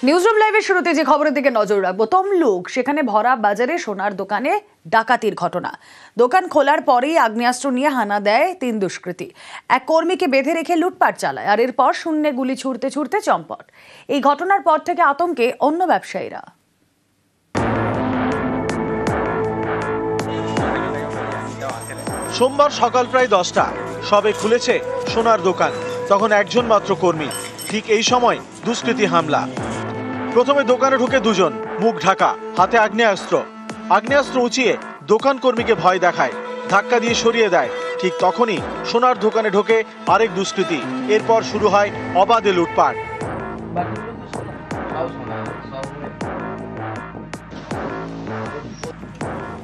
Newsroom লাইভের শুরুতে যে খবরের দিকে নজর রাখবো, তমলুক সেখানে ভরা বাজারে সোনার দোকানে ডাকাতির ঘটনা। দোকান খোলার পরেই আগ্নেয়াস্ত্র নিয়ে হানা দেয় 3 দুষ্কৃতী। এক কর্মীকে বেঁধে রেখে লুটপাট চালায়, আর এরপর শূন্যে গুলি ছুড়তে ছুড়তে চম্পট। এই ঘটনার পর থেকে আতঙ্কে অন্য ব্যবসায়ীরা। সোমবার সকাল প্রায় 10টা, সবে খুলেছে সোনার দোকান, তখন একজন মাত্র কর্মী। ঠিক এই সময় দুষ্কৃতী হামলা। প্রথমে দোকানে ঢুকে দুজন, মুখ ঢাকা, হাতে আগ্নেয়াস্ত্র উঁচিয়ে দোকান কর্মীকে ভয় দেখায়, ধাক্কা দিয়ে সরিয়ে দেয়। ঠিক তখনই সোনার দোকানে ঢোকে আরেক দুষ্কৃতী। এরপর শুরু হয় অবাধে লুটপাট।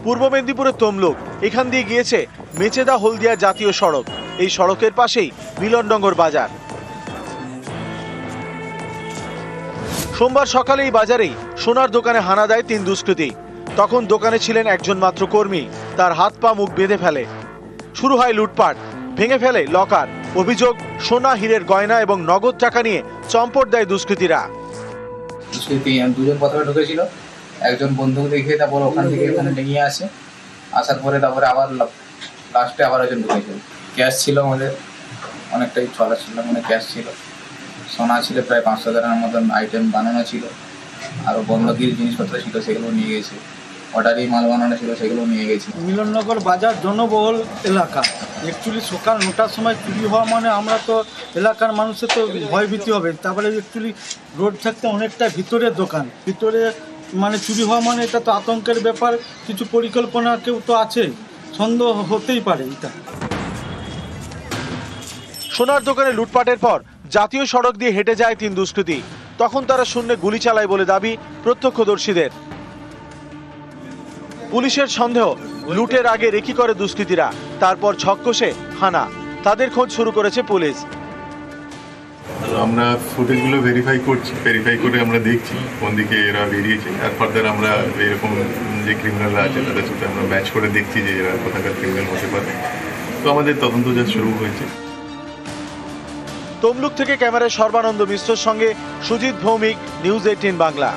পূর্ব মেদিনীপুরের তমলুক, এখান দিয়ে গিয়েছে মেচেদা হলদিয়া জাতীয় সড়ক। এই সড়কের পাশেই মিলনডঙ্গর বাজার। সোমবার সকালে এই বাজারেই সোনার দোকানে হানা দেয় 3 দুষ্কৃতী। তখন দোকানে ছিলেন একজন মাত্র কর্মী, তার হাত পা মুখ বেঁধে ফেলে। শুরু হয় লুটপাট, ভেঙে ফেলে লকার। অভিযোগ, সোনা, হীরের গয়না এবং নগদ টাকা নিয়ে চম্পট দেয় দুষ্কৃতীরা। দুজন প্রথমে ঢুকেছিল, একজন বন্দুক দেখিয়ে তারপর ওখান থেকে এখানে নিয়ে আসে, আসার পরে তারপরে আবার লাস্টে আবার একজন ঢুকেছিল। ক্যাশ ছিল আমাদের অনেকটাই, চলা ছিল, মানে ক্যাশ ছিল, সোনা ছিল প্রায় 500 টাকার মতন, আইটেম বানানো ছিল, আরও বন্ধকির জিনিসপত্র ছিল, সেগুলো নিয়ে গেছে। অর্ডারি মাল বানানো ছিল, সেগুলো নিয়ে গেছে। মিলননগর বাজার জনবহুল এলাকা। অ্যাকচুয়ালি সকাল 9টার সময় চুরি হওয়া মানে আমরা তো এলাকার মানুষের তো ভয়ভীতি হবে। তারপরে অ্যাকচুয়ালি রোড থাকতে অনেকটা ভিতরের দোকান, ভিতরে মানে চুরি হওয়া মানে এটা তো আতঙ্কের ব্যাপার। কিছু পরিকল্পনা কেউ তো আছে, সন্দেহ হতেই পারে এটা। সোনার দোকানে লুটপাটের পর জাতীয় সড়ক দিয়ে হেঁটে যায় 3 দুষ্কৃতী। তখন তারা শূন্যে গুলি চালায় বলে দাবি প্রত্যক্ষদর্শীদের। পুলিশের সন্দেহ, লুটের আগে রেকি করে দুষ্কৃতীরা, তারপর ছক কষে হানা। তাদের খোঁজ শুরু করেছে পুলিশ। আমরা ফুটেজগুলো ভেরিফাই করে আমরা দেখছি কোন দিকে এরা বেরিয়েছে, আর ফার্দার আমরা এরকম যে ক্রিমিনালরা আছে তাদের সাথে আমরা ম্যাচ করে দেখছি যে এরা কোথাকার ক্রিমিনাল হতে পারে। তো আমাদের তদন্ত যা শুরু হয়েছে। তমলুক থেকে ক্যামেরায় সর্বানন্দ মিশ্রের সঙ্গে সুজিত ভৌমিক, নিউজ 18 বাংলা।